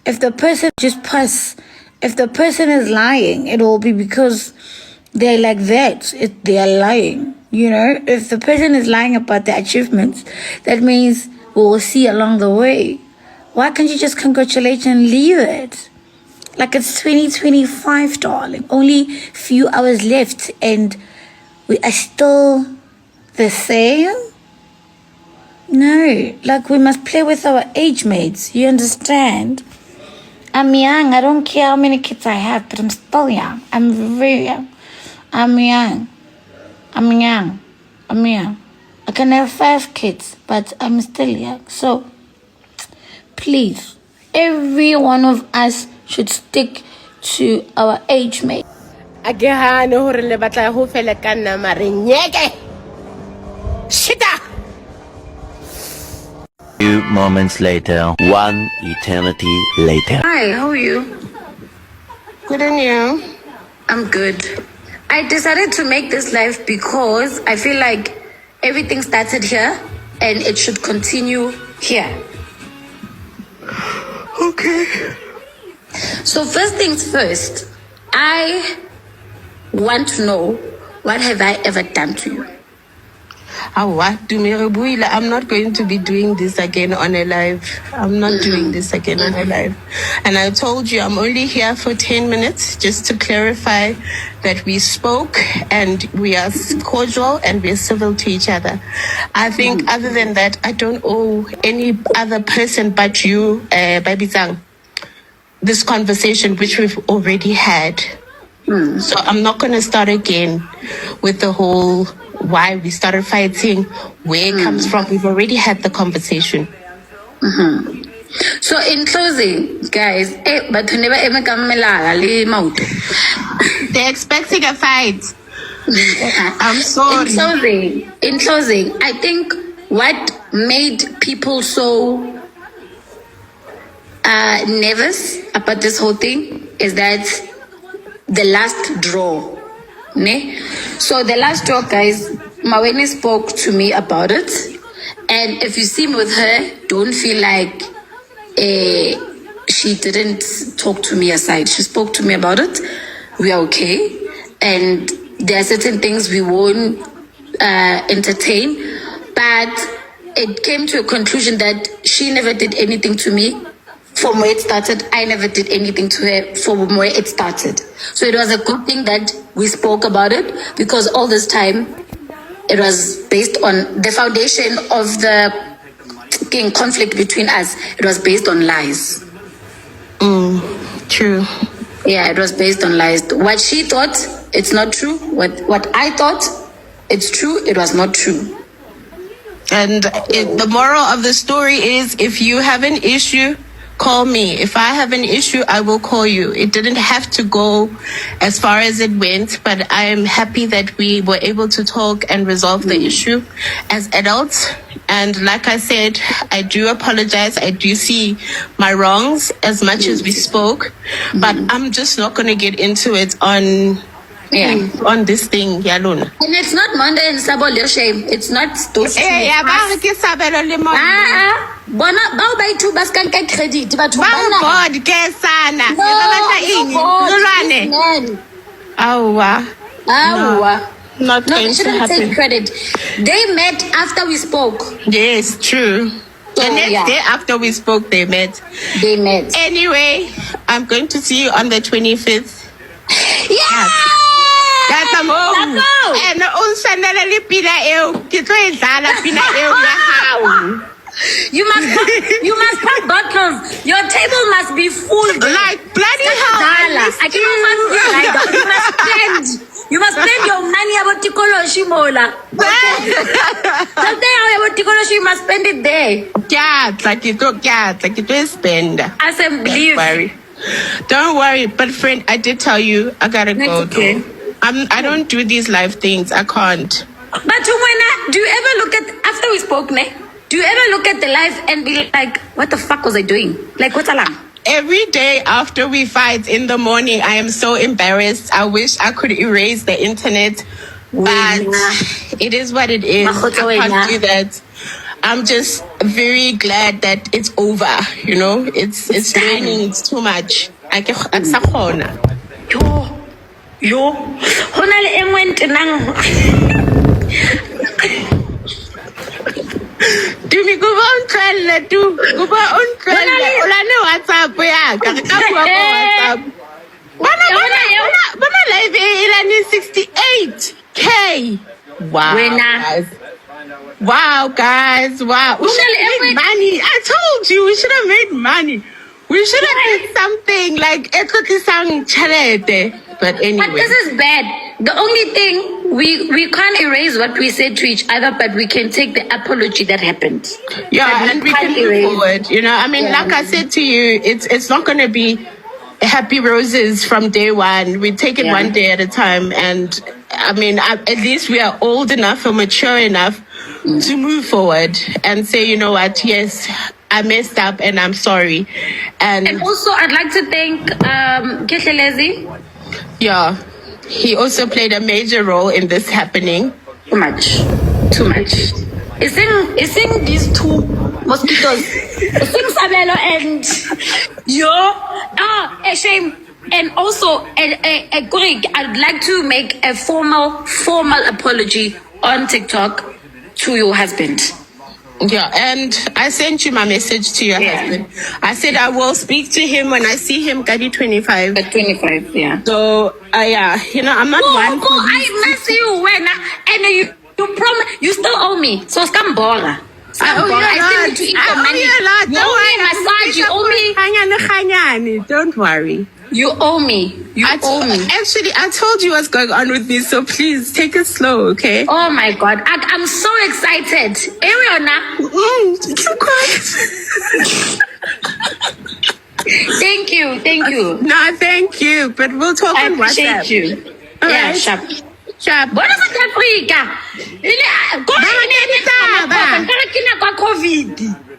if the person just pass, if the person is lying, it will be because they're like that. They are lying. You know, if the person is lying about their achievements, that means we will see along the way. Why can't you just congratulate and leave it? Like it's 2025, darling. Only few hours left and we are still the same? No, like we must play with our age mates. You understand? I'm young. I don't care how many kids I have, but I'm still young. I'm very young. I'm young. I can have 5 kids, but I'm still young. So, please, every one of us should stick to our age mate. Few moments later, one eternity later. Hi, how are you? Good, and you? I'm good. I decided to make this live because I feel like everything started here and it should continue here. Okay. So first things first, I want to know, what have I ever done to you? I'm not going to be doing this again on a live. I'm not doing this again on a live. And I told you I'm only here for 10 minutes just to clarify that we spoke and we are cordial and we're civil to each other. I think other than that, I don't owe any other person but you, Baby Zang, this conversation which we've already had. So I'm not going to start again with the whole why we started fighting, where it comes from. We've already had the conversation. So in closing, guys, They're expecting a fight. I'm sorry. In closing, I think what made people so nervous about this whole thing is that the last draw. Ne? So the last draw, guys, Maweni spoke to me about it. And if you see me with her, don't feel like she didn't talk to me aside. She spoke to me about it. We are okay. And there are certain things we won't entertain. But it came to a conclusion that she never did anything to me from where it started. I never did anything to her from where it started. So it was a good thing that we spoke about it, because all this time it was based on the foundation of the conflict between us. It was based on lies. True. Yeah, it was based on lies. What she thought, it's not true. What I thought, it's true. It was not true. And the moral of the story is, if you have an issue, call me. If I have an issue, I will call you. It didn't have to go as far as it went, but I am happy that we were able to talk and resolve the issue as adults. And like I said, I do apologize. I do see my wrongs as much as we spoke, but I'm just not going to get into it on this thing, Yaluna. And it's not Monday and Sabole shame. It's not those bona bao ba itu ba ska nka credit batho ba na God ke sana not going to happen. Take credit. They met after we spoke. Yes, true. So, the next day after we spoke, they met. Anyway, I'm going to see you on the 25th. Yeah. That's a move. And unsanele pina eu kitlo edala pina eu ya hao. You must pop bottles. Your table must be full. Like bloody hell. I cannot feel like that. You must spend your money about Tikoloshi Mola. You must spend it there. Like it will spend. Assembly. Don't worry. But friend, I did tell you I gotta go. Okay. I don't do these live things. I can't. But do you ever look at, after we spoke, ne? Do you ever look at the live and be like, what the fuck was I doing? Like, what's alarm? Every day after we fight in the morning, I am so embarrassed. I wish I could erase the internet, but it is what it is. I can't do that. I'm just very glad that it's over. You know, it's done. raining. It's too much. I can sakona. Yo, hona le engwe ntenang. Dumi kuba untrelle tu. Kuba untrelle. Olane WhatsApp ya. Ka bua ko WhatsApp. Bana live ilani 68K. Wow. Wena. Wow, guys. Wow. We should have made money. I told you we should have made money. We should have did something like ekhotisang charete. But anyway. But this is bad. The only thing we can't erase what we said to each other, but we can take the apology that happened. Yeah, and we can move forward. You know, I mean, like I said to you, it's not going to be happy roses from day one. We take it one day at a time. And I mean, at least we are old enough or mature enough to move forward and say, you know what, yes, I messed up and I'm sorry. And also, I'd like to thank Kehlelezi. Yeah, he also played a major role in this happening. Too much. Ising these two mosquitoes. Ising Sabelo and a shame. And also, Greg, I'd like to make a formal apology on TikTok to your husband. Yeah, and I sent you my message to your husband. I said I will speak to him when I see him, Gadi 25. At 25, yeah. So, yeah, you know, I'm not one. I miss you when and you promise you still owe me. So scam bora. I owe you a lot. Don't worry. You owe me. Actually, I told you what's going on with me, so please take it slow, okay? Oh my God, I'm so excited. Ariana. Keep quiet. Thank you. No, thank you, but we'll talk on WhatsApp. I appreciate you. All yeah, right. sharp. What is Africa? COVID.